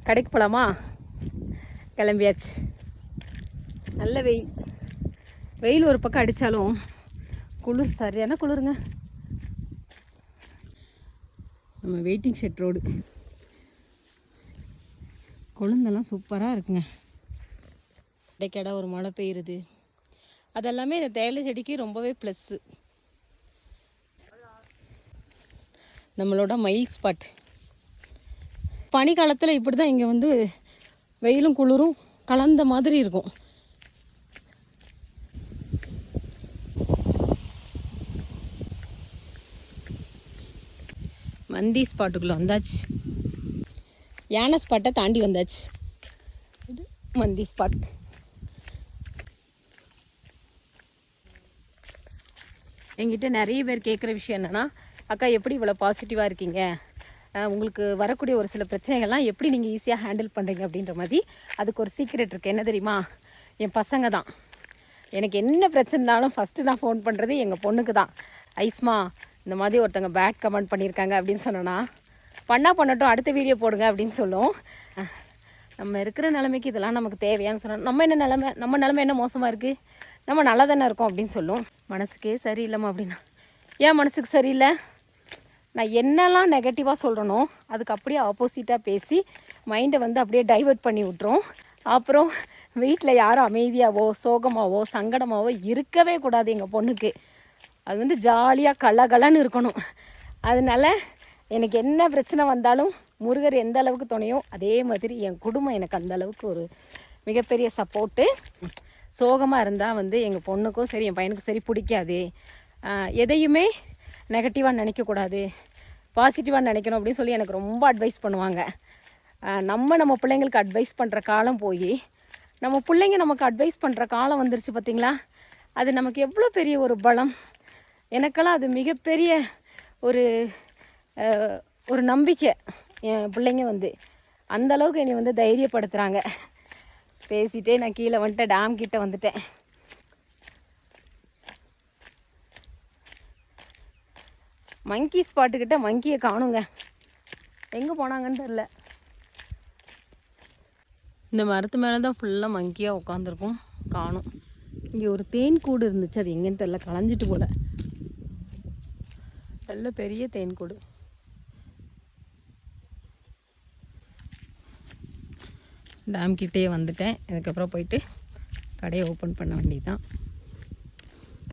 கடைக்கு போகலாமா? கிளம்பியாச்சு. நல்ல வெயில் ஒரு பக்கம் அடித்தாலும் குளிர் சரியான குளிருங்க. நம்ம வெயிட்டிங் ஷெட் ரோடு கொழுந்தெல்லாம் சூப்பராக இருக்குங்க. இடைக்கடா ஒரு மழை பெய்யுது. அதெல்லாமே இந்த தேயிலை செடிக்கு ரொம்பவே ப்ளஸ்ஸு. நம்மளோட மைல் ஸ்பாட். பனி காலத்தில் இப்படி தான் இங்கே வந்து வெயிலும் குளிரும் கலந்த மாதிரி இருக்கும். மந்தி ஸ்பாட்டுக்குள்ளே வந்தாச்சு. யானை ஸ்பாட்டை தாண்டி வந்தாச்சு. இது மந்தி ஸ்பாட். என்கிட்ட நிறைய பேர் கேட்குற விஷயம் என்னென்னா, அக்கா எப்படி இவ்வளோ பாசிட்டிவாக இருக்கீங்க, உங்களுக்கு வரக்கூடிய ஒரு சில பிரச்சனைகள்லாம் எப்படி நீங்கள் ஈஸியாக ஹேண்டில் பண்ணுறீங்க அப்படின்ற மாதிரி. அதுக்கு ஒரு சீக்ரெட் இருக்குது. என்ன தெரியுமா? என் பசங்க தான். எனக்கு என்ன பிரச்சனைனாலும் ஃபஸ்ட்டு நான் ஃபோன் பண்ணுறது எங்கள் பொண்ணுக்கு தான். ஐஸ்மா, இந்த மாதிரி ஒருத்தங்க பேட் கமெண்ட் பண்ணியிருக்காங்க அப்படின்னு சொன்னோன்னா, பண்ணட்டும் அடுத்த வீடியோ போடுங்க அப்படின்னு சொல்லும். நம்ம இருக்கிற நிலைமைக்கு இதெல்லாம் நமக்கு தேவையான்னு சொன்னோம். நம்ம நிலைமை என்ன மோசமாக இருக்குது, நம்ம நல்லா தானே இருக்கோம் அப்படின்னு சொல்லும். மனசுக்கே சரியில்லைம்மா அப்படின்னா, ஏன் மனசுக்கு சரியில்லை? நான் என்னெல்லாம் நெகட்டிவாக சொல்கிறனோ அதுக்கு அப்படியே ஆப்போசிட்டாக பேசி மைண்டை வந்து அப்படியே டைவெர்ட் பண்ணி விட்ரும். அப்புறம் வீட்டில் யாரும் அமைதியாகவோ சோகமாகவோ சங்கடமாகவோ இருக்கவே கூடாது. எங்கள் பொண்ணுக்கு அது வந்து ஜாலியாக கலகலன்னு இருக்கணும். அதனால எனக்கு என்ன பிரச்சனை வந்தாலும் முருகர் எந்த அளவுக்கு துணையோ அதே மாதிரி என் குடும்பம் எனக்கு அந்த அளவுக்கு ஒரு மிகப்பெரிய சப்போர்ட்டு. சோகமாக இருந்தால் வந்து எங்கள் பொண்ணுக்கும் சரி என் பையனுக்கும் சரி பிடிக்காது. எதையுமே நெகட்டிவாக நினைக்கக்கூடாது, பாசிட்டிவாக நினைக்கணும் அப்படின்னு சொல்லி எனக்கு ரொம்ப அட்வைஸ் பண்ணுவாங்க. நம்ம பிள்ளைங்களுக்கு அட்வைஸ் பண்ணுற காலம் போய் நம்ம பிள்ளைங்க நமக்கு அட்வைஸ் பண்ணுற காலம் வந்துருச்சு பார்த்திங்களா? அது நமக்கு எவ்வளோ பெரிய ஒரு பலம். எனக்கெல்லாம் அது மிகப்பெரிய ஒரு நம்பிக்கை. என் பிள்ளைங்க வந்து அந்தளவுக்கு என்னை வந்து தைரியப்படுத்துகிறாங்க. பேசிகிட்டே நான் கீழே வந்துட்டேன், டேம் கிட்டே வந்துட்டேன். மங்கி ஸ்பாட்டுக்கிட்ட மங்கியை காணுங்க, எங்கே போனாங்கன்னு தெரில. இந்த மரத்து மேலே தான் ஃபுல்லாக மங்கியாக உட்காந்துருக்கும், காணும். இங்கே ஒரு தேன் கூடு இருந்துச்சு, அது எங்கன்னு தெரில, களைஞ்சிட்டு போல. நல்ல பெரிய தேன் கூடு. டேம் கிட்டே வந்துட்டேன். இதுக்கப்புறம் போயிட்டு கடையை ஓப்பன் பண்ண வேண்டியதுதான்.